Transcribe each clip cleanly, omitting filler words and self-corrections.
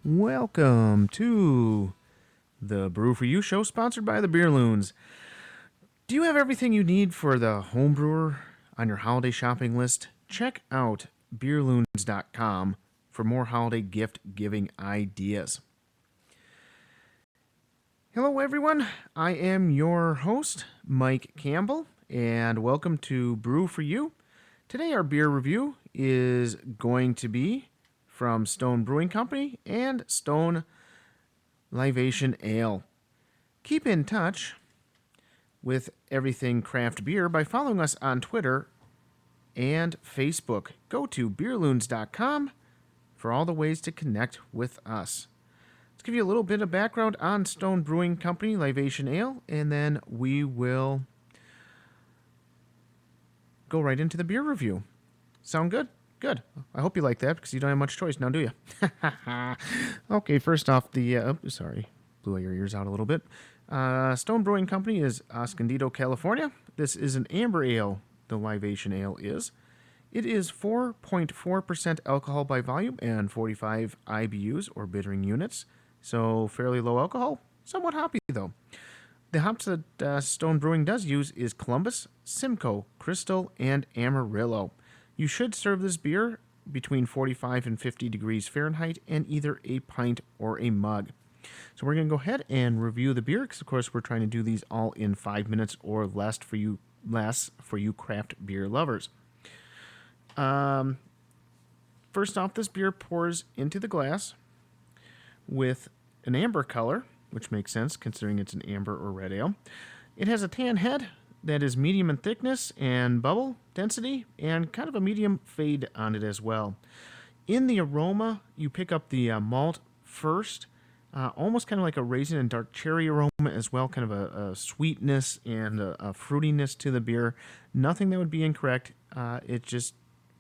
Welcome to the Brew4U show, sponsored by the Beer Loons. Do you have everything you need for the home brewer on your holiday shopping list? Check out beerloons.com for more holiday gift giving ideas. Hello, everyone. I am your host, Mike Campbell, and welcome to Brew4U. Today, our beer review is going to be from Stone Brewing Company and Stone Levitation Ale. Keep in touch with everything craft beer by following us on Twitter and Facebook. Go to beerloons.com for all the ways to connect with us. Let's give you a little bit of background on Stone Brewing Company Levitation Ale, and then we will go right into the beer review. Sound good? Good. I hope you like that because you don't have much choice now, do you? Okay, first off, sorry, blew your ears out a little bit. Stone Brewing Company is Escondido, California. This is an amber ale, the Levitation Ale is. It is 4.4% alcohol by volume and 45 IBUs, or bittering units, so fairly low alcohol, somewhat hoppy though. The hops that Stone Brewing does use is Columbus, Simcoe, Crystal, and Amarillo. You should serve this beer between 45 and 50 degrees Fahrenheit in either a pint or a mug. So we're going to go ahead and review the beer because, of course, we're trying to do these all in 5 minutes or less for you craft beer lovers. First off, this beer pours into the glass with an amber color, which makes sense considering it's an amber or red ale. It has a tan head that is medium in thickness and bubble density, and kind of a medium fade on it as well. In the aroma, you pick up the malt first, almost kind of like a raisin and dark cherry aroma as well, kind of a sweetness and a fruitiness to the beer. Nothing that would be incorrect. It's just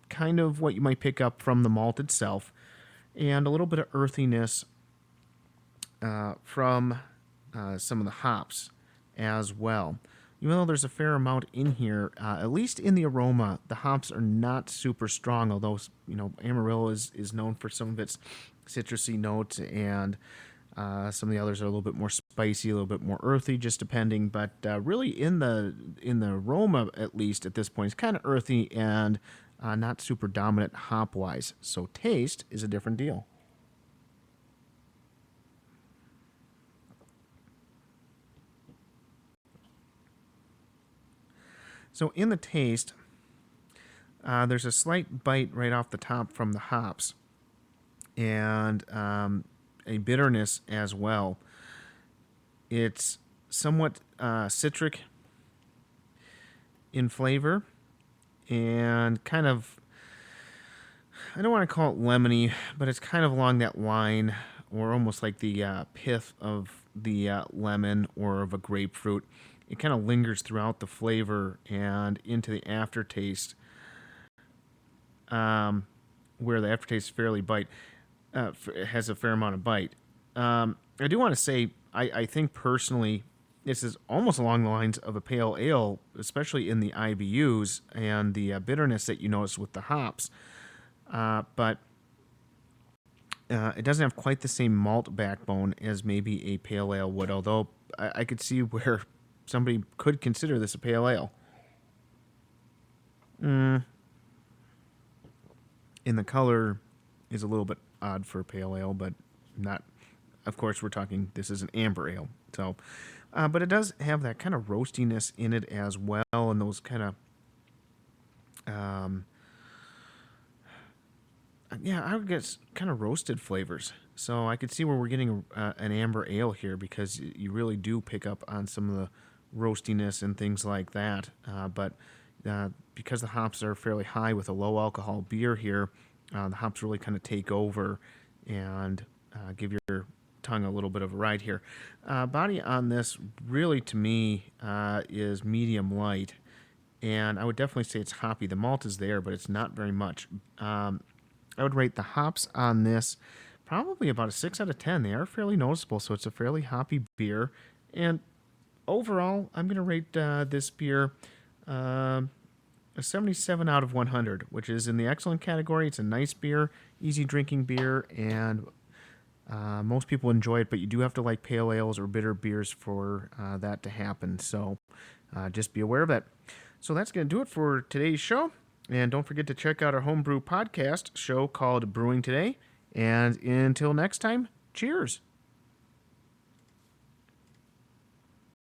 kind of what you might pick up from the malt itself, and a little bit of earthiness from some of the hops as well. Even though there's a fair amount in here, at least in the aroma, the hops are not super strong, although, Amarillo is known for some of its citrusy notes, and some of the others are a little bit more spicy, a little bit more earthy, just depending. But really, in the aroma, at least at this point, it's kind of earthy and not super dominant hop-wise. So taste is a different deal. So in the taste, there's a slight bite right off the top from the hops, and a bitterness as well. It's somewhat citric in flavor, and kind of, I don't want to call it lemony, but it's kind of along that line, or almost like the pith of the lemon or of a grapefruit. It kind of lingers throughout the flavor and into the aftertaste, where the aftertaste is fairly has a fair amount of bite. I do want to say, I think personally, this is almost along the lines of a pale ale, especially in the IBUs and the bitterness that you notice with the hops. But it doesn't have quite the same malt backbone as maybe a pale ale would, although I could see where somebody could consider this a pale ale. In the color is a little bit odd for a pale ale, but not. Of course, we're talking, this is an amber ale. So, but it does have that kind of roastiness in it as well, and those kind of, I would guess kind of roasted flavors. So I could see where we're getting an amber ale here, because you really do pick up on some of the roastiness and things like that. But because the hops are fairly high with a low alcohol beer here, the hops really kind of take over and give your tongue a little bit of a ride here. Body on this really, to me, is medium light, and I would definitely say it's hoppy. The malt is there, but it's not very much. I would rate the hops on this probably about a 6 out of 10. They are fairly noticeable, so it's a fairly hoppy beer. And overall, I'm going to rate this beer a 77 out of 100, which is in the excellent category. It's a nice beer, easy drinking beer, and Most people enjoy it, but you do have to like pale ales or bitter beers for that to happen. So just be aware of that. So that's going to do it for today's show. And don't forget to check out our homebrew podcast show called Brewing Today. And until next time, cheers.